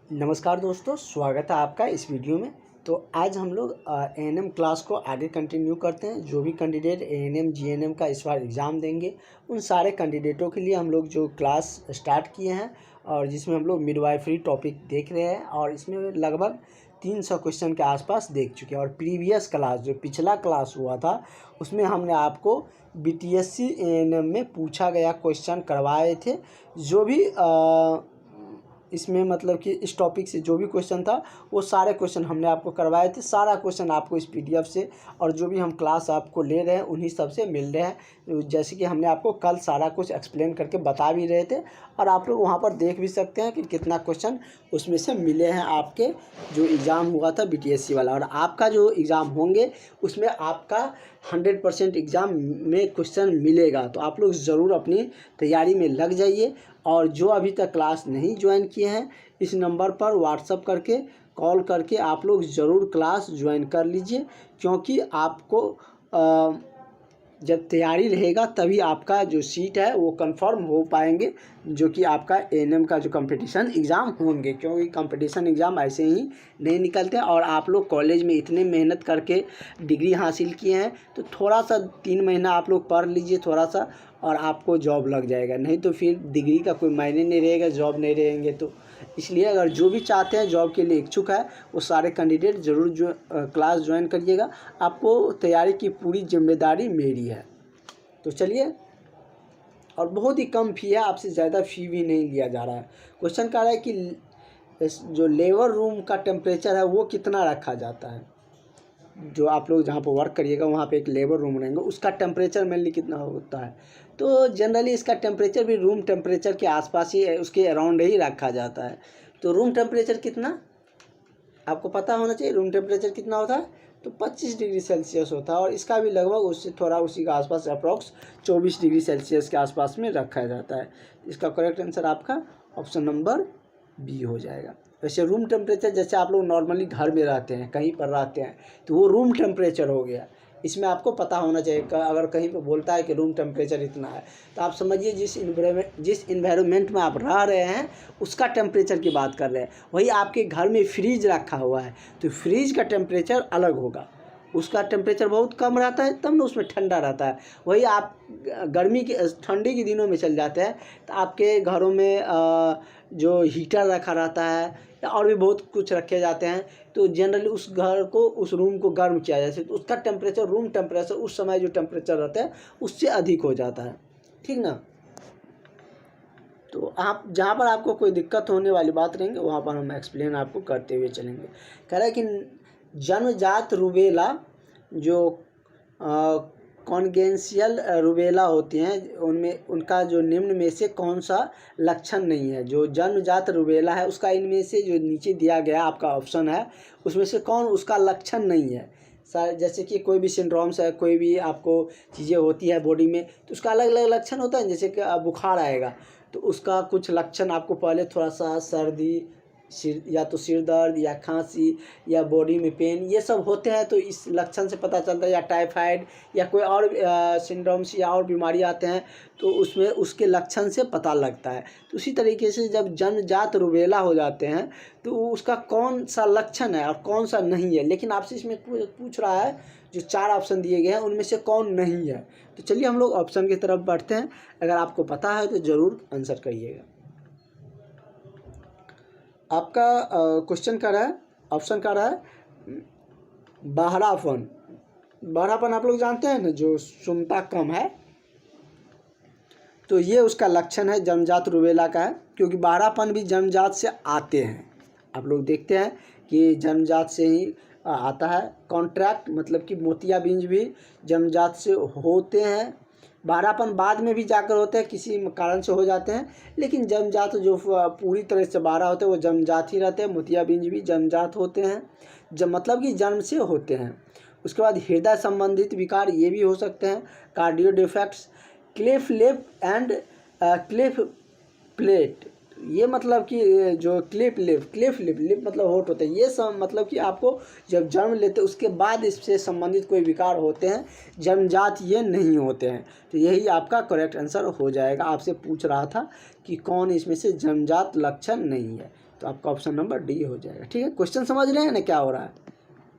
नमस्कार दोस्तों, स्वागत है आपका इस वीडियो में। तो आज हम लोग एएनएम क्लास को आगे कंटिन्यू करते हैं। जो भी कैंडिडेट एएनएम जीएनएम का इस बार एग्ज़ाम देंगे, उन सारे कैंडिडेटों के लिए हम लोग जो क्लास स्टार्ट किए हैं और जिसमें हम लोग मिडवाइफरी टॉपिक देख रहे हैं और इसमें लगभग 300 क्वेश्चन के आसपास देख चुके हैं। और प्रीवियस क्लास जो पिछला क्लास हुआ था उसमें हमने आपको बीटीएससी एएनएम में पूछा गया क्वेश्चन करवाए थे। जो भी इसमें मतलब कि इस टॉपिक से जो भी क्वेश्चन था वो सारे क्वेश्चन हमने आपको करवाए थे। सारा क्वेश्चन आपको इस पीडीएफ से और जो भी हम क्लास आपको ले रहे हैं उन्हीं सब से मिल रहे हैं। जैसे कि हमने आपको कल सारा कुछ एक्सप्लेन करके बता भी रहे थे और आप लोग वहाँ पर देख भी सकते हैं कि कितना क्वेश्चन उसमें से मिले हैं आपके जो एग्ज़ाम हुआ था बीटीएससी वाला। और आपका जो एग्ज़ाम होंगे उसमें आपका 100% एग्ज़ाम में क्वेश्चन मिलेगा। तो आप लोग ज़रूर अपनी तैयारी में लग जाइए। और जो अभी तक क्लास नहीं ज्वाइन किए हैं, इस नंबर पर व्हाट्सअप करके कॉल करके आप लोग ज़रूर क्लास ज्वाइन कर लीजिए, क्योंकि आपको जब तैयारी रहेगा तभी आपका जो सीट है वो कंफर्म हो पाएंगे, जो कि आपका एएनएम का जो कंपटीशन एग्ज़ाम होंगे। क्योंकि कंपटीशन एग्ज़ाम ऐसे ही नहीं निकलते हैं और आप लोग कॉलेज में इतने मेहनत करके डिग्री हासिल किए हैं तो थोड़ा सा 3 महीना आप लोग पढ़ लीजिए थोड़ा सा और आपको जॉब लग जाएगा। नहीं तो फिर डिग्री का कोई मायने नहीं रहेगा, जॉब नहीं रहेंगे। तो इसलिए अगर जो भी चाहते हैं जॉब के लिए इच्छुक है वो सारे कैंडिडेट ज़रूर जो क्लास ज्वाइन करिएगा। आपको तैयारी की पूरी जिम्मेदारी मेरी है। तो चलिए, और बहुत ही कम फ़ी है, आपसे ज़्यादा फ़ी भी नहीं लिया जा रहा है। क्वेश्चन कह रहा है कि जो लेबर रूम का टेम्परेचर है वो कितना रखा जाता है। जो आप लोग जहाँ पर वर्क करिएगा वहाँ पे एक लेबर रूम रहेंगे, उसका टेम्परेचर मेनली कितना होता है। तो जनरली इसका टेम्परेचर भी रूम टेम्परेचर के आसपास ही है, उसके अराउंड ही रखा जाता है। तो रूम टेम्परेचर कितना आपको पता होना चाहिए। रूम टेम्परेचर कितना होता है तो 25 डिग्री सेल्सियस होता है और इसका भी लगभग उससे थोड़ा उसी के आसपास अप्रॉक्स 24 डिग्री सेल्सियस के आसपास में रखा जाता है। इसका करेक्ट आंसर आपका ऑप्शन नंबर बी हो जाएगा। वैसे रूम टेम्परेचर जैसे आप लोग नॉर्मली घर में रहते हैं, कहीं पर रहते हैं, तो वो रूम टेम्परेचर हो गया। इसमें आपको पता होना चाहिए। अगर कहीं पर बोलता है कि रूम टेम्परेचर इतना है तो आप समझिए जिस इन्वायरमेंट में आप रह रहे हैं उसका टेम्परेचर की बात कर रहे हैं। वही आपके घर में फ्रिज रखा हुआ है तो फ्रिज का टेम्परेचर अलग होगा, उसका टेम्परेचर बहुत कम रहता है तब ना उसमें ठंडा रहता है। वही आप ठंडी के दिनों में चल जाते हैं तो आपके घरों में जो हीटर रखा रहता है या और भी बहुत कुछ रखे जाते हैं, तो जनरली उस घर को उस रूम को गर्म किया जाता है तो उसका टेम्परेचर रूम टेम्परेचर उस समय जो टेम्परेचर रहता है उससे अधिक हो जाता है, ठीक ना। तो आप जहाँ पर आपको कोई दिक्कत होने वाली बात रहेंगे वहाँ पर हम एक्सप्लेन आपको करते हुए चलेंगे। कह रहा है कि जन्मजात रूबेला जो कॉन्गेनियल रूबेला होती हैं उनमें उनका जो निम्न में से कौन सा लक्षण नहीं है। जो जन्मजात रूबेला है उसका इनमें से जो नीचे दिया गया आपका ऑप्शन है उसमें से कौन उसका लक्षण नहीं है। जैसे कि कोई भी सिंड्रोम्स है, कोई भी आपको चीज़ें होती है बॉडी में तो उसका अलग अलग लक्षण होता है। जैसे कि बुखार आएगा तो उसका कुछ लक्षण आपको पहले थोड़ा सा सर्दी, या तो सिर दर्द या खांसी या बॉडी में पेन, ये सब होते हैं तो इस लक्षण से पता चलता है। या टाइफाइड या कोई और सिंड्रोम्स या और बीमारी आते हैं तो उसमें उसके लक्षण से पता लगता है। तो उसी तरीके से जब जन्मजात रूबेला हो जाते हैं तो उसका कौन सा लक्षण है और कौन सा नहीं है। लेकिन आपसे इसमें पूछ रहा है जो 4 ऑप्शन दिए गए हैं उनमें से कौन नहीं है। तो चलिए हम लोग ऑप्शन की तरफ बढ़ते हैं। अगर आपको पता है तो ज़रूर आंसर करिएगा। आपका क्वेश्चन कर रहा है, ऑप्शन कर रहा है बहरापन। बहरापन आप लोग जानते हैं ना, जो सुनता कम है, तो ये उसका लक्षण है, जन्मजात रूबेला का है। क्योंकि बहरापन भी जन्मजात से आते हैं। आप लोग देखते हैं कि जन्मजात से ही आता है। कॉन्ट्रैक्ट मतलब कि मोतियाबिंद भी जन्मजात से होते हैं। बहरापन बाद में भी जाकर होते हैं, किसी कारण से हो जाते हैं, लेकिन जन्मजात जो पूरी तरह से बहरा होते हैं वो जन्मजात ही रहते हैं। मोतियाबिंद भी जन्मजात होते हैं, जब मतलब कि जन्म से होते हैं। उसके बाद हृदय संबंधित विकार ये भी हो सकते हैं। Cardio defects, cleft lip and cleft palate, ये मतलब कि जो क्लिप लिप मतलब होठ होते हैं, ये सब मतलब कि आपको जब जन्म लेते उसके बाद इससे संबंधित कोई विकार होते हैं, जन्मजात ये नहीं होते हैं। तो यही आपका करेक्ट आंसर हो जाएगा। आपसे पूछ रहा था कि कौन इसमें से जन्मजात लक्षण नहीं है। तो आपका ऑप्शन नंबर डी हो जाएगा। ठीक है, क्वेश्चन समझ रहे हैं ना क्या हो रहा है,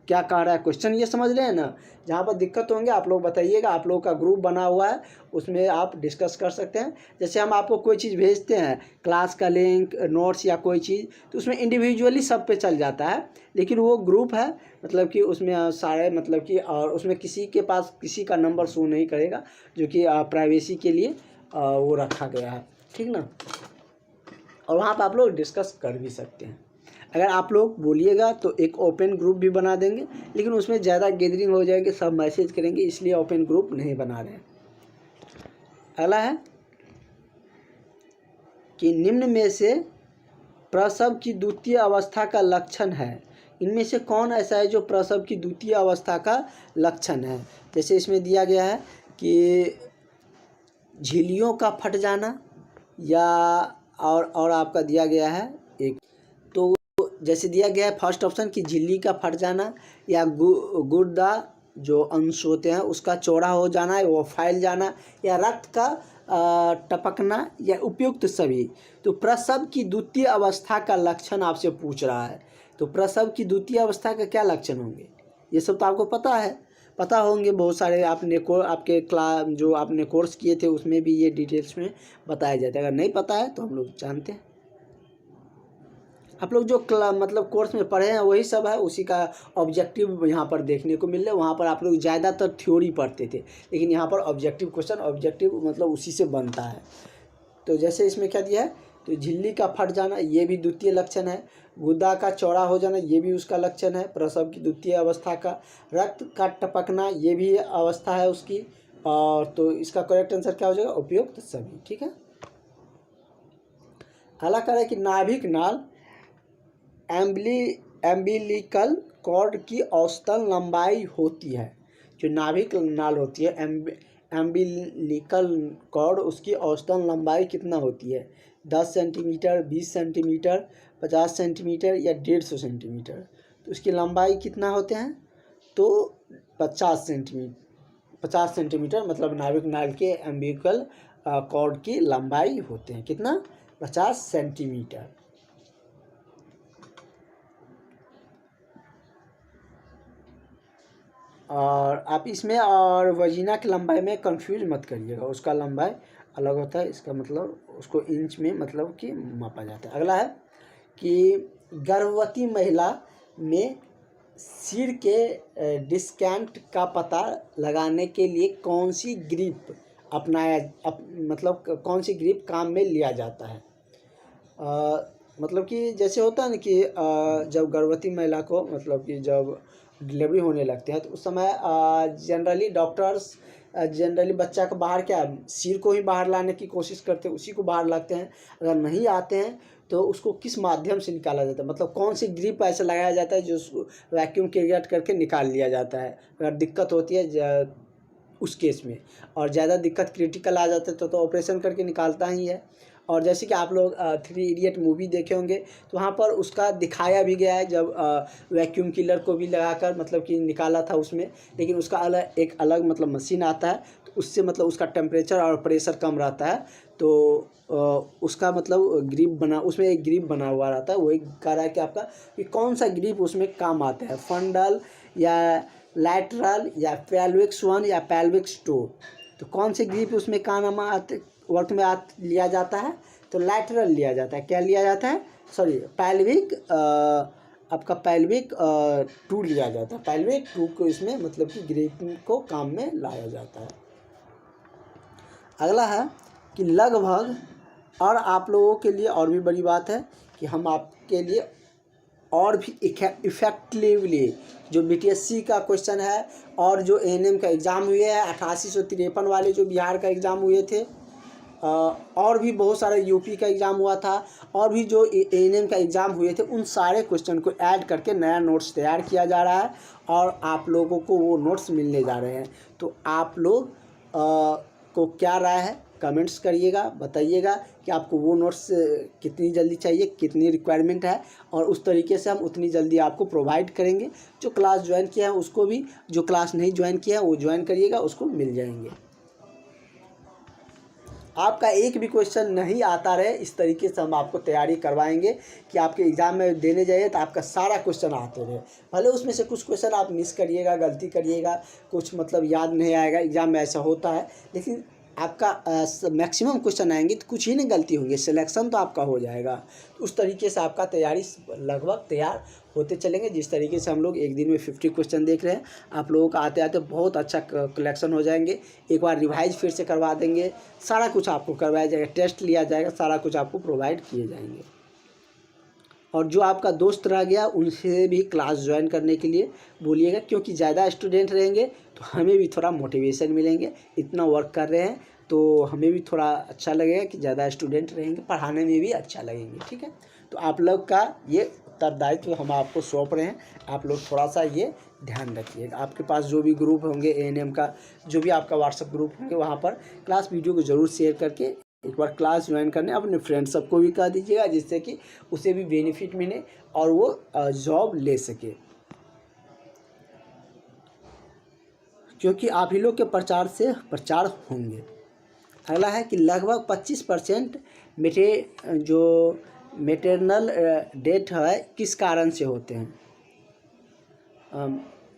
क्या कह रहा है क्वेश्चन, ये समझ रहे हैं ना। जहाँ पर दिक्कत होंगे आप लोग बताइएगा, आप लोगों का ग्रुप बना हुआ है उसमें आप डिस्कस कर सकते हैं। जैसे हम आपको कोई चीज़ भेजते हैं, क्लास का लिंक, नोट्स या कोई चीज़, तो उसमें इंडिविजुअली सब पे चल जाता है, लेकिन वो ग्रुप है मतलब कि उसमें सारे मतलब कि, और उसमें किसी के पास किसी का नंबर शो नहीं करेगा, जो कि प्राइवेसी के लिए वो रखा गया है। ठीक ना, और वहाँ पर आप लोग डिस्कस कर भी सकते हैं। अगर आप लोग बोलिएगा तो एक ओपन ग्रुप भी बना देंगे, लेकिन उसमें ज़्यादा गैदरिंग हो जाएगी, सब मैसेज करेंगे, इसलिए ओपन ग्रुप नहीं बना रहे हैं। अगला है कि निम्न में से प्रसव की द्वितीय अवस्था का लक्षण है, इनमें से कौन ऐसा है जो प्रसव की द्वितीय अवस्था का लक्षण है। जैसे इसमें दिया गया है कि झिल्लियों का फट जाना, या और आपका दिया गया है एक, तो जैसे दिया गया है फर्स्ट ऑप्शन कि झिल्ली का फट जाना, या गुर्दा जो अंश होते हैं उसका चौड़ा हो जाना, वो फैल जाना, या रक्त का टपकना, या उपयुक्त सभी। तो प्रसव की द्वितीय अवस्था का लक्षण आपसे पूछ रहा है, तो प्रसव की द्वितीय अवस्था का क्या लक्षण होंगे, ये सब तो आपको पता होंगे, बहुत सारे आपने आपके क्लास जो आपने कोर्स किए थे उसमें भी ये डिटेल्स में बताया जाता है। अगर नहीं पता है तो हम लोग जानते हैं, आप लोग जो मतलब कोर्स में पढ़े हैं वही सब है, उसी का ऑब्जेक्टिव यहाँ पर देखने को मिल रहा है। वहाँ पर आप लोग ज़्यादातर थ्योरी पढ़ते थे, लेकिन यहाँ पर ऑब्जेक्टिव क्वेश्चन, ऑब्जेक्टिव मतलब उसी से बनता है। तो जैसे इसमें क्या दिया है, तो झिल्ली का फट जाना ये भी द्वितीय लक्षण है, गुदा का चौड़ा हो जाना ये भी उसका लक्षण है प्रसव की द्वितीय अवस्था का, रक्त का टपकना ये भी अवस्था है उसकी, और तो इसका करेक्ट आंसर क्या हो जाएगा, उपयुक्त सभी। ठीक है, अगला कह रहा है कि नाभिक नाल एम्बिलिकल कॉर्ड की औसतन लंबाई होती है। जो नाभिक नाल होती है एम्बिलिकल कॉर्ड, उसकी औसतन लंबाई कितना होती है, 10 सेंटीमीटर, 20 सेंटीमीटर, 50 सेंटीमीटर या 150 सेंटीमीटर। तो उसकी लंबाई कितना होते हैं, तो 50 सेंटीमीटर मतलब नाभिक नाल के एम्बिलिकल कॉर्ड की लंबाई होते हैं कितना, 50 सेंटीमीटर। और आप इसमें और वजीना की लंबाई में कंफ्यूज मत करिएगा, उसका लंबाई अलग होता है, इसका मतलब उसको इंच में मतलब कि मापा जाता है। अगला है कि गर्भवती महिला में सिर के डिस्केंट का पता लगाने के लिए कौन सी ग्रिप मतलब कौन सी ग्रिप काम में लिया जाता है। मतलब कि जैसे होता है ना कि जब गर्भवती महिला को मतलब कि जब डिलीवरी होने लगते हैं तो उस समय जनरली डॉक्टर्स जनरली बच्चा को बाहर क्या सिर को ही बाहर लाने की कोशिश करते हैं, उसी को बाहर लाते हैं। अगर नहीं आते हैं तो उसको किस माध्यम से निकाला जाता है, मतलब कौन सी ग्रिप ऐसा लगाया जाता है जो उसको वैक्यूम क्रिएट करके निकाल लिया जाता है। अगर दिक्कत होती है उस केस में, और ज़्यादा दिक्कत क्रिटिकल आ जाता है तो ऑपरेशन करके निकालता ही है। और जैसे कि आप लोग 3 इडियट मूवी देखे होंगे तो वहाँ पर उसका दिखाया भी गया है, जब वैक्यूम किलर को भी लगाकर मतलब कि निकाला था उसमें, लेकिन उसका एक अलग मतलब मशीन आता है, तो उससे मतलब उसका टेम्परेचर और प्रेशर कम रहता है, तो उसका मतलब ग्रिप बना, उसमें एक ग्रिप बना हुआ रहता है। वही कह रहा है कि आपका कि कौन सा ग्रिप उसमें काम आता है, फंडल या लैटरल या पेल्विक 1 या पेल्विक 2। तो कौन से ग्रिप उसमें काम आते वर्क में लिया जाता है, तो लैटरल लिया जाता है। क्या लिया जाता है, सॉरी पेल्विक आपका पेल्विक 2 लिया जाता है। पेल्विक 2 को इसमें मतलब कि ग्रिप को काम में लाया जाता है। अगला है कि लगभग, और आप लोगों के लिए और भी बड़ी बात है कि हम आपके लिए और भी इफेक्टिवली जो बीटीएससी का क्वेश्चन है और जो एएनएम का एग्ज़ाम हुए हैं 8853 वाले जो बिहार का एग्ज़ाम हुए थे, और भी बहुत सारे यूपी का एग्ज़ाम हुआ था, और भी जो एएनएम का एग्ज़ाम हुए थे, उन सारे क्वेश्चन को ऐड करके नया नोट्स तैयार किया जा रहा है और आप लोगों को वो नोट्स मिलने जा रहे हैं। तो आप लोग को क्या राय है कमेंट्स करिएगा, बताइएगा कि आपको वो नोट्स कितनी जल्दी चाहिए, कितनी रिक्वायरमेंट है, और उस तरीके से हम उतनी जल्दी आपको प्रोवाइड करेंगे। जो क्लास ज्वाइन किया है उसको भी, जो क्लास नहीं ज्वाइन किया है वो ज्वाइन करिएगा, उसको मिल जाएंगे। आपका एक भी क्वेश्चन नहीं आता रहे, इस तरीके से हम आपको तैयारी करवाएंगे कि आपके एग्ज़ाम में देने जाइए तो आपका सारा क्वेश्चन आते रहे। भले उसमें से कुछ क्वेश्चन आप मिस करिएगा, गलती करिएगा, कुछ मतलब याद नहीं आएगा, एग्ज़ाम में ऐसा होता है, लेकिन आपका मैक्सिमम क्वेश्चन आएंगे तो कुछ ही नहीं गलती होंगी, सिलेक्शन तो आपका हो जाएगा। तो उस तरीके से आपका तैयारी लगभग तैयार होते चलेंगे। जिस तरीके से हम लोग एक दिन में 50 क्वेश्चन देख रहे हैं, आप लोगों का आते आते बहुत अच्छा कलेक्शन हो जाएंगे। एक बार रिवाइज फिर से करवा देंगे, सारा कुछ आपको करवाया जाएगा, टेस्ट लिया जाएगा, सारा कुछ आपको प्रोवाइड किए जाएंगे। और जो आपका दोस्त रह गया उनसे भी क्लास ज्वाइन करने के लिए बोलिएगा, क्योंकि ज़्यादा स्टूडेंट रहेंगे तो हमें भी थोड़ा मोटिवेशन मिलेंगे। इतना वर्क कर रहे हैं तो हमें भी थोड़ा अच्छा लगेगा कि ज़्यादा स्टूडेंट रहेंगे, पढ़ाने में भी अच्छा लगेंगे। ठीक है, तो आप लोग का ये उत्तरदायित्व हम आपको सौंप रहे हैं, आप लोग थोड़ा सा ये ध्यान रखिएगा। आपके पास जो भी ग्रुप होंगे एएनएम का, जो भी आपका व्हाट्सएप ग्रुप होंगे, वहाँ पर क्लास वीडियो को ज़रूर शेयर करके एक बार क्लास ज्वाइन करने अपने फ्रेंड सबको भी कह दीजिएगा, जिससे कि उसे भी बेनिफिट मिले और वो जॉब ले सके। क्योंकि आप ही लोग के प्रचार से प्रचार होंगे। अगला है कि लगभग 25% जो मेटरनल डेथ है किस कारण से होते हैं।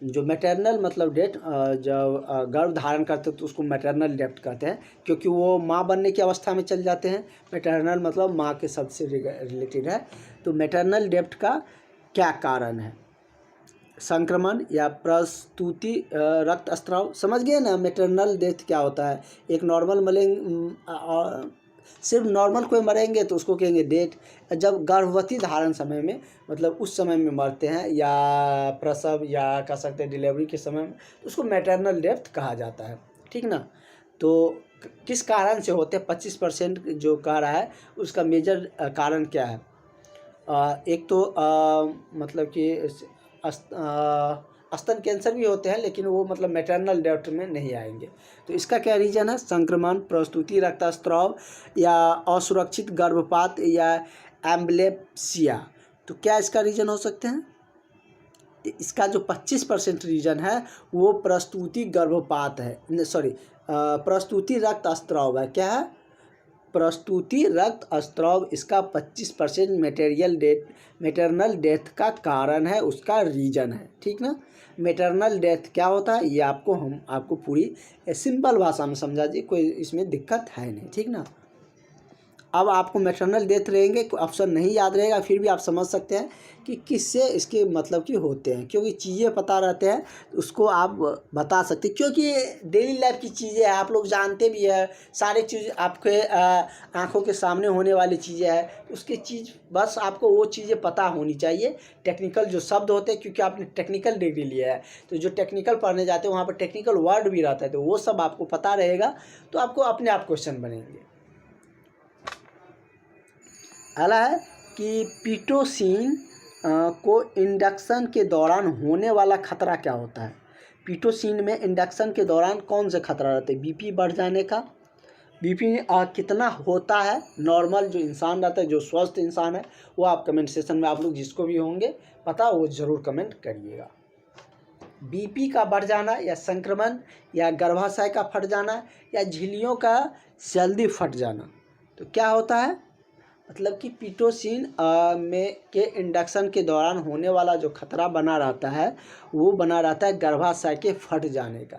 जो मैटरनल मतलब डेथ, जब गर्भ धारण करते हैं तो उसको मैटरनल डेथ कहते हैं, क्योंकि वो माँ बनने की अवस्था में चल जाते हैं। मैटरनल मतलब माँ के शब्द से रिलेटेड है। तो मैटरनल डेथ का क्या कारण है? संक्रमण या प्रसूति रक्तस्राव, समझ गए ना। मैटरनल डेथ क्या होता है? एक नॉर्मल सिर्फ नॉर्मल कोई मरेंगे तो उसको कहेंगे डेथ। जब गर्भवती धारण समय में, मतलब उस समय में मरते हैं, या प्रसव या कह सकते हैं डिलीवरी के समय में, तो उसको मैटरनल डेथ कहा जाता है। ठीक ना। तो किस कारण से होते हैं? 25% जो कह रहा है उसका मेजर कारण क्या है? एक तो मतलब कि स्तन कैंसर भी होते हैं, लेकिन वो मतलब मैटरनल डेथ में नहीं आएंगे। तो इसका क्या रीज़न है? संक्रमण, प्रसूति रक्तस्राव या असुरक्षित गर्भपात या एम्ब्लेसिया। तो क्या इसका रीज़न हो सकते हैं? इसका जो 25% रीज़न है वो प्रसूति गर्भपात है, सॉरी प्रसूति रक्तस्राव है। क्या है? प्रसूति रक्तस्राव इसका 25% मैटरनल डेथ का कारण है, उसका रीजन है। ठीक ना। मैटरनल डेथ क्या होता है ये आपको पूरी सिंपल भाषा में समझा दी, कोई इसमें दिक्कत है नहीं। ठीक ना। अब आपको मैटरनल डेथ रहेंगे, ऑप्शन नहीं याद रहेगा, फिर भी आप समझ सकते हैं कि किससे इसके मतलब कि होते हैं, क्योंकि चीज़ें पता रहते हैं उसको आप बता सकते हैं, क्योंकि डेली लाइफ की चीज़ें हैं, आप लोग जानते भी है। सारी चीज़ आपके आंखों के सामने होने वाली चीज़ें हैं, उसकी चीज़ बस आपको वो चीज़ें पता होनी चाहिए। टेक्निकल जो शब्द होते हैं, क्योंकि आपने टेक्निकल डिग्री लिया है, तो जो टेक्निकल पढ़ने जाते हैं वहाँ पर टेक्निकल वर्ड भी रहता है, तो वो सब आपको पता रहेगा तो आपको अपने आप क्वेश्चन बनेंगे। अगला है कि पीटोसिन को इंडक्शन के दौरान होने वाला खतरा क्या होता है? पीटोसिन में इंडक्शन के दौरान कौन सा खतरा रहता है? बीपी बढ़ जाने का। बीपी कितना होता है? नॉर्मल जो इंसान रहता है, जो स्वस्थ इंसान है, वो आप कमेंट सेक्शन में आप लोग जिसको भी होंगे पता वो ज़रूर कमेंट करिएगा। बीपी का बढ़ जाना या संक्रमण या गर्भाशय का फट जाना या झिल्लियों का जल्दी फट जाना। तो क्या होता है? मतलब कि पीटोसिन में के इंडक्शन के दौरान होने वाला जो खतरा बना रहता है वो बना रहता है गर्भाशय के फट जाने का।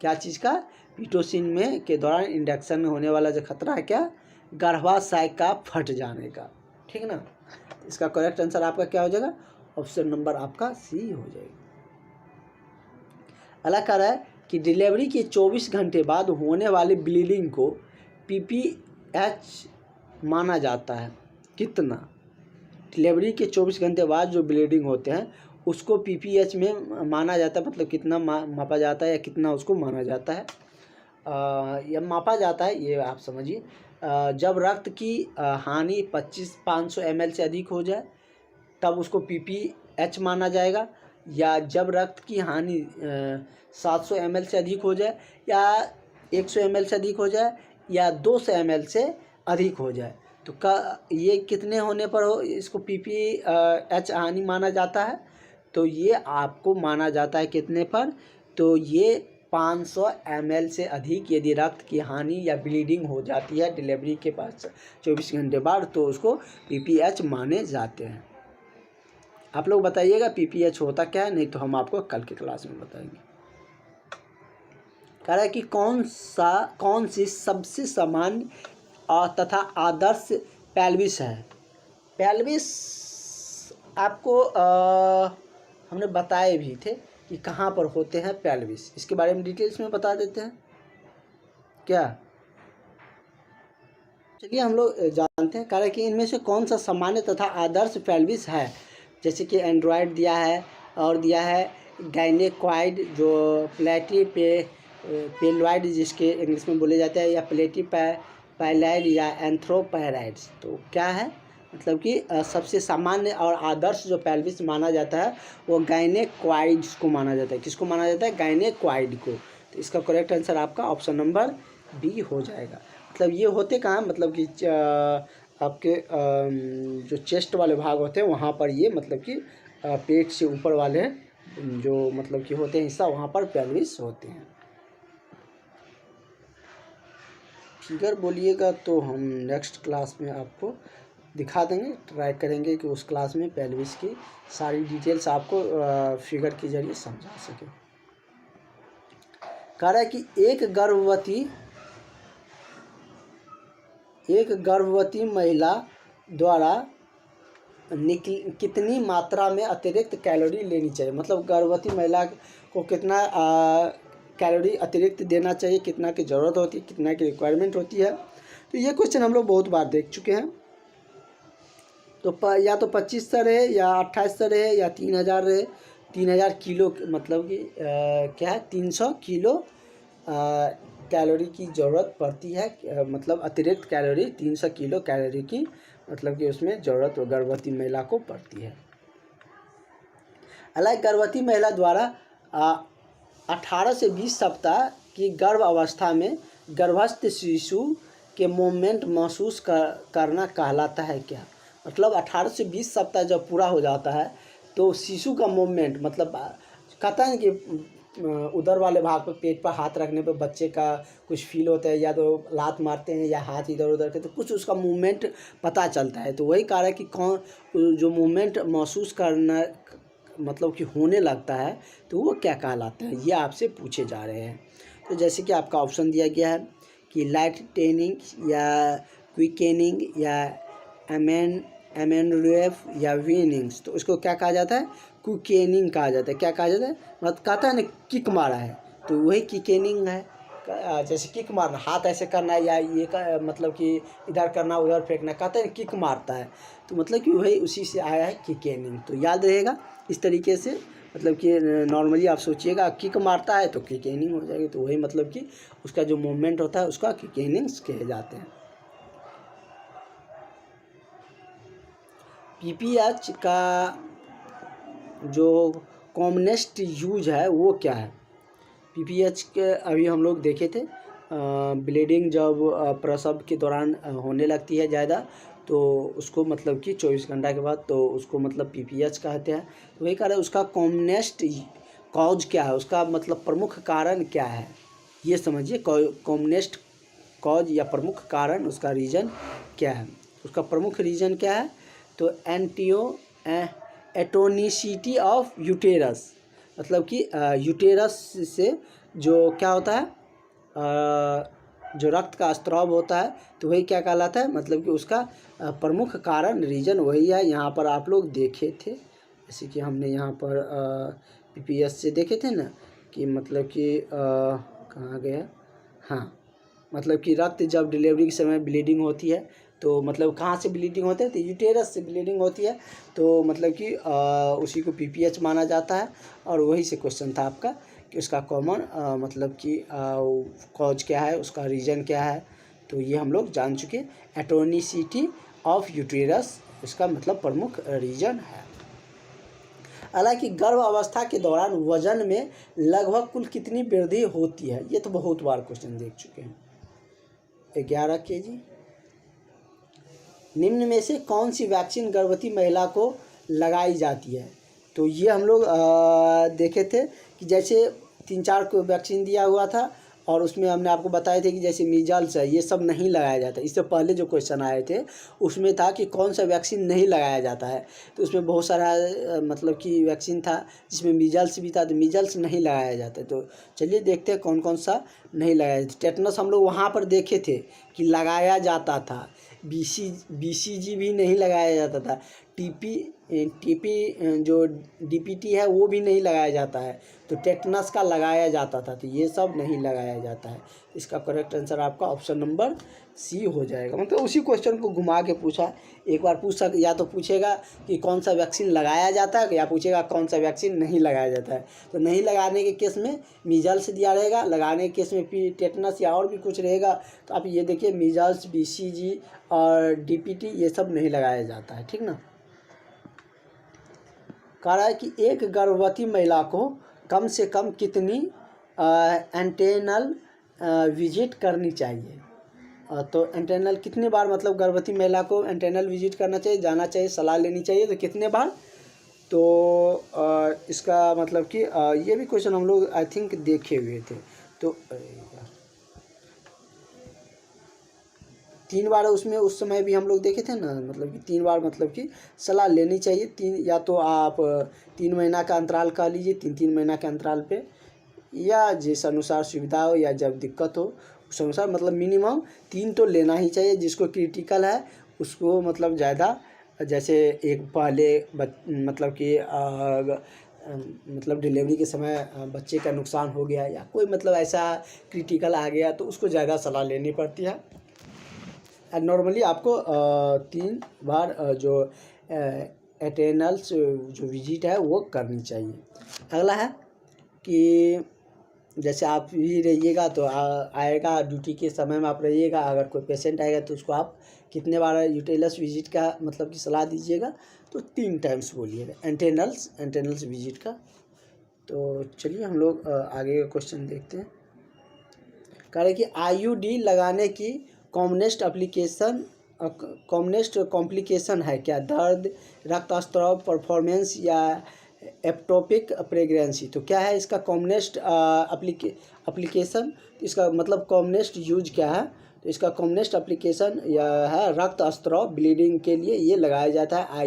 क्या चीज़ का? पीटोसिन में के दौरान इंडक्शन में होने वाला जो खतरा है क्या? गर्भाशय का फट जाने का। ठीक ना। इसका करेक्ट आंसर आपका क्या हो जाएगा? ऑप्शन नंबर आपका सी हो जाएगा। अगला कह रहा है कि डिलीवरी के 24 घंटे बाद होने वाली ब्लीडिंग को पीपीएच माना जाता है। कितना? डिलीवरी के 24 घंटे बाद जो ब्लीडिंग होते हैं उसको पीपीएच में माना जाता है, मतलब कितना मापा जाता है या कितना उसको माना जाता है या मापा जाता है, ये आप समझिए। जब रक्त की हानि 500 ml से अधिक हो जाए तब उसको पीपीएच माना जाएगा, या जब रक्त की हानि 700 ml से अधिक हो जाए, या 100 ml से अधिक हो जाए, या 200 ml से अधिक हो जाए। तो ये कितने होने पर हो इसको पीपीएच हानि माना जाता है? तो ये आपको माना जाता है कितने पर? तो ये 500 ml से अधिक यदि रक्त की हानि या ब्लीडिंग हो जाती है डिलीवरी के बाद 24 घंटे बाद, तो उसको पीपीएच माने जाते हैं। आप लोग बताइएगा पीपीएच होता क्या है, नहीं तो हम आपको कल की क्लास में बताएंगे। कह रहा है कि कौन सी सबसे सामान्य तथा आदर्श पेल्विस है। पेल्विस आपको हमने बताए भी थे कि कहाँ पर होते हैं पेल्विस, इसके बारे में डिटेल्स में बता देते हैं क्या। चलिए हम लोग जानते हैं। कह रहा है कि इनमें से कौन सा सामान्य तथा आदर्श पेल्विस है। जैसे कि एंड्रॉयड दिया है और दिया है गाइनेकॉइड, जो पेलॉइड जिसके इंग्लिश में बोले जाते हैं, या पैलाइड या एंथ्रोपैराइड्स। तो क्या है मतलब कि सबसे सामान्य और आदर्श जो पेल्विस माना जाता है वो गाइनेकॉइड्स को माना जाता है। किसको माना जाता है? गाइनेकॉइड को। तो इसका करेक्ट आंसर आपका ऑप्शन नंबर बी हो जाएगा। मतलब ये होते कहाँ, मतलब कि आपके जो चेस्ट वाले भाग होते हैं वहाँ पर ये मतलब कि पेट से ऊपर वाले जो मतलब कि होते हैं हिस्सा, वहाँ पर पेल्विस होते हैं। फिगर बोलिएगा तो हम नेक्स्ट क्लास में आपको दिखा देंगे, ट्राई करेंगे कि उस क्लास में पेल्विस की सारी डिटेल्स आपको फिगर के जरिए समझा सके। कह रहा है कि एक गर्भवती महिला द्वारा कितनी मात्रा में अतिरिक्त कैलोरी लेनी चाहिए। मतलब गर्भवती महिला को कितना कैलोरी अतिरिक्त देना चाहिए, कितना की ज़रूरत होती है, कितना की रिक्वायरमेंट होती है। तो ये क्वेश्चन हम लोग बहुत बार देख चुके हैं। तो या तो 2500 रहे या 2800 रहे या 3000 रहे। 3000 किलो मतलब कि क्या है, 300 किलो कैलोरी की ज़रूरत पड़ती है। मतलब अतिरिक्त कैलोरी 300 किलो कैलोरी की मतलब कि उसमें ज़रूरत गर्भवती महिला को पड़ती है। हालांकि गर्भवती महिला द्वारा 18 से 20 सप्ताह की गर्भ अवस्था में गर्भस्थ शिशु के मूवमेंट महसूस करना कहलाता है क्या। मतलब 18 से 20 सप्ताह जब पूरा हो जाता है तो शिशु का मूवमेंट, मतलब कहता है कि उधर वाले भाग पर पेट पर हाथ रखने पर बच्चे का कुछ फील होता है, या तो लात मारते हैं या हाथ इधर उधर के, तो कुछ उसका मूवमेंट पता चलता है। तो वही कह रहा है कि कौन जो मूवमेंट महसूस करना मतलब कि होने लगता है तो वो क्या कहलाता है, ये आपसे पूछे जा रहे हैं। तो जैसे कि आपका ऑप्शन दिया गया है कि लाइटनिंग या क्विकेनिंग या एमेनरेफ या वीनिंग्स, तो उसको क्या कहा जाता है? क्विकेनिंग कहा जाता है। क्या कहा जाता है? मतलब कहता है ना किक मारा है, तो वही क्विकेनिंग है। जैसे किक मारना, हाथ ऐसे करना या ये मतलब कि इधर करना उधर फेंकना, कहते हैं किक मारता है, तो मतलब कि वही उसी से आया है क्विकेनिंग। तो याद रहेगा इस तरीके से, मतलब कि नॉर्मली आप सोचिएगा किक मारता है तो क्विकेनिंग हो जाएगी। तो वही मतलब कि उसका जो मूवमेंट होता है उसका क्विकेनिंग्स कहे जाते हैं। पीपीएच का जो कॉमनेस्ट यूज है वो क्या है। पीपीएच के अभी हम लोग देखे थे, ब्लीडिंग जब प्रसव के दौरान होने लगती है ज़्यादा, तो उसको मतलब कि 24 घंटा के बाद तो उसको मतलब पीपीएच कहते हैं। तो वही कह रहे हैं उसका कॉमनेस्ट कॉज क्या है, उसका मतलब प्रमुख कारण क्या है, ये समझिए। कॉमनेस्ट कॉज या प्रमुख कारण, उसका रीज़न क्या है। उसका प्रमुख रीज़न क्या है? तो एटोनिसिटी ऑफ यूटेरस, मतलब कि यूटेरस से जो क्या होता है, जो रक्त का स्त्राव होता है, तो वही क्या कहलाता है, मतलब कि उसका प्रमुख कारण रीजन वही है। यहाँ पर आप लोग देखे थे, जैसे कि हमने यहाँ पर पीपीएस से देखे थे ना कि मतलब कि कहाँ गया, हाँ, मतलब कि रक्त जब डिलीवरी के समय ब्लीडिंग होती है, तो मतलब कहाँ से ब्लीडिंग होती है, तो यूटेरस से ब्लीडिंग होती है, तो मतलब कि उसी को पीपीएच माना जाता है। और वही से क्वेश्चन था आपका कि उसका कॉमन मतलब कि कॉज क्या है, उसका रीज़न क्या है। तो ये हम लोग जान चुके। एटोनिसिटी ऑफ यूटेरस इसका मतलब प्रमुख रीज़न है। हालांकि गर्भ अवस्था के दौरान वजन में लगभग कुल कितनी वृद्धि होती है, ये तो बहुत बार क्वेश्चन देख चुके हैं। 11 kg। निम्न में से कौन सी वैक्सीन गर्भवती महिला को लगाई जाती है। तो ये हम लोग देखे थे कि जैसे 3-4 को वैक्सीन दिया हुआ था और उसमें हमने आपको बताए थे कि जैसे मीजल्स है ये सब नहीं लगाया जाता। इससे पहले जो क्वेश्चन आए थे उसमें था कि कौन सा वैक्सीन नहीं लगाया जाता है, तो उसमें बहुत सारा मतलब कि वैक्सीन था जिसमें मीजल्स भी था, तो मीजल्स नहीं लगाया जाता। तो चलिए देखते हैं कौन कौन सा नहीं लगाया जाता। टेटनस हम लोग वहाँ पर देखे थे कि लगाया जाता था, BCG भी नहीं लगाया जाता था, टीपी जो DPT है वो भी नहीं लगाया जाता है, तो टेटनस का लगाया जाता था, तो ये सब नहीं लगाया जाता है। इसका करेक्ट आंसर आपका ऑप्शन नंबर सी हो जाएगा। मतलब उसी क्वेश्चन को घुमा के पूछा, एक बार पूछ सक या तो पूछेगा कि कौन सा वैक्सीन लगाया जाता है या पूछेगा कौन सा वैक्सीन नहीं लगाया जाता है। तो नहीं लगाने के केस में मीजल्स दिया रहेगा, लगाने के केस में टेटनस या और भी कुछ रहेगा। तो आप ये देखिए मीजल्स, BCG और DPT ये सब नहीं लगाया जाता है, ठीक ना। कह रहा है कि एक गर्भवती महिला को कम से कम कितनी एंटेनल विजिट करनी चाहिए। तो एंटेनल कितने बार, मतलब गर्भवती महिला को एंटेनल विजिट करना चाहिए, जाना चाहिए, सलाह लेनी चाहिए, तो कितने बार। तो इसका मतलब कि ये भी क्वेश्चन हम लोग आई थिंक देखे हुए थे। तो 3 बार उसमें उस समय भी हम लोग देखे थे ना, मतलब कि 3 बार मतलब कि सलाह लेनी चाहिए। 3 या तो आप 3 महीना का अंतराल कर लीजिए, 3-3 महीना के अंतराल पे, या जिस अनुसार सुविधा हो या जब दिक्कत हो उस अनुसार, मतलब मिनिमम 3 तो लेना ही चाहिए। जिसको क्रिटिकल है उसको मतलब ज़्यादा, जैसे एक पहले मतलब कि मतलब डिलीवरी के समय बच्चे का नुकसान हो गया या कोई मतलब ऐसा क्रिटिकल आ गया तो उसको ज़्यादा सलाह लेनी पड़ती है। नॉर्मली आपको 3 बार जो एटेनल्स जो विजिट है वो करनी चाहिए। अगला है कि जैसे आप भी रहिएगा तो आएगा ड्यूटी के समय में आप रहिएगा, अगर कोई पेशेंट आएगा तो उसको आप कितने बार यूटेलस विजिट का मतलब कि सलाह दीजिएगा, तो 3 टाइम्स बोलिएगा एंटेनल्स विजिट का। तो चलिए हम लोग आगे का क्वेश्चन देखते हैं। कह रहे कि IUD लगाने की कॉमनेस्ट कॉम्प्लिकेशन है क्या। दर्द, रक्तस्राव, परफॉर्मेंस या एप्टोपिक प्रेगनेंसी। तो क्या है इसका कॉमनेस्ट एप्लीकेशन, इसका मतलब कॉमनेस्ट यूज क्या है। तो इसका कॉमनेस्ट एप्लीकेशन यह है रक्तस्राव, ब्लीडिंग के लिए ये लगाया जाता है।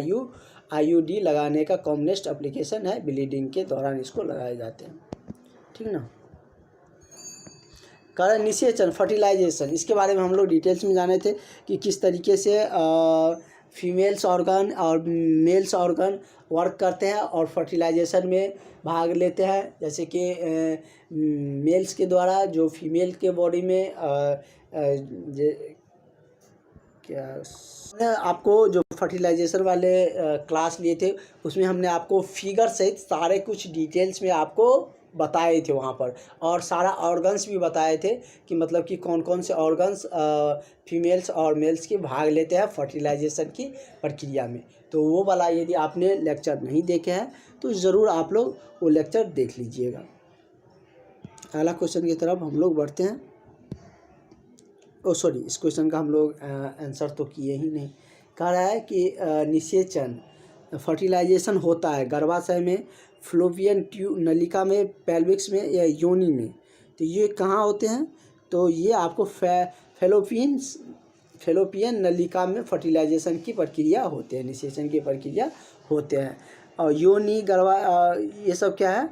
IUD लगाने का कॉमनेस्ट एप्लीकेशन है, ब्लीडिंग के दौरान इसको लगाए जाते हैं, ठीक ना। कारण निषेचन, फर्टिलाइजेशन, इसके बारे में हम लोग डिटेल्स में जाने थे कि किस तरीके से फीमेल्स ऑर्गन और मेल्स ऑर्गन वर्क करते हैं और फर्टिलाइजेशन में भाग लेते हैं। जैसे कि मेल्स के द्वारा जो फीमेल के बॉडी में क्या आपको जो फर्टिलाइजेशन वाले क्लास लिए थे उसमें हमने आपको फिगर सहित सारे कुछ डिटेल्स में आपको बताए थे वहाँ पर, और सारा ऑर्गन्स भी बताए थे कि मतलब कि कौन कौन से ऑर्गन्स फीमेल्स और मेल्स के भाग लेते हैं फर्टिलाइजेशन की प्रक्रिया में। तो वो वाला यदि आपने लेक्चर नहीं देखे हैं तो ज़रूर आप लोग वो लेक्चर देख लीजिएगा। अगला क्वेश्चन की तरफ हम लोग बढ़ते हैं। सॉरी, इस क्वेश्चन का हम लोग आंसर तो किए ही नहीं। कह रहा है कि निषेचन फर्टिलाइजेशन होता है गर्भाशय में, फ्लोपियन ट्यूब नलिका में, पेल्विक्स में या योनि में। तो ये कहाँ होते हैं, तो ये आपको फेलोपियन नलिका में फर्टिलाइजेशन की प्रक्रिया होते हैं, निषेचन की प्रक्रिया होते हैं। और योनि, गर्भा, ये सब क्या है,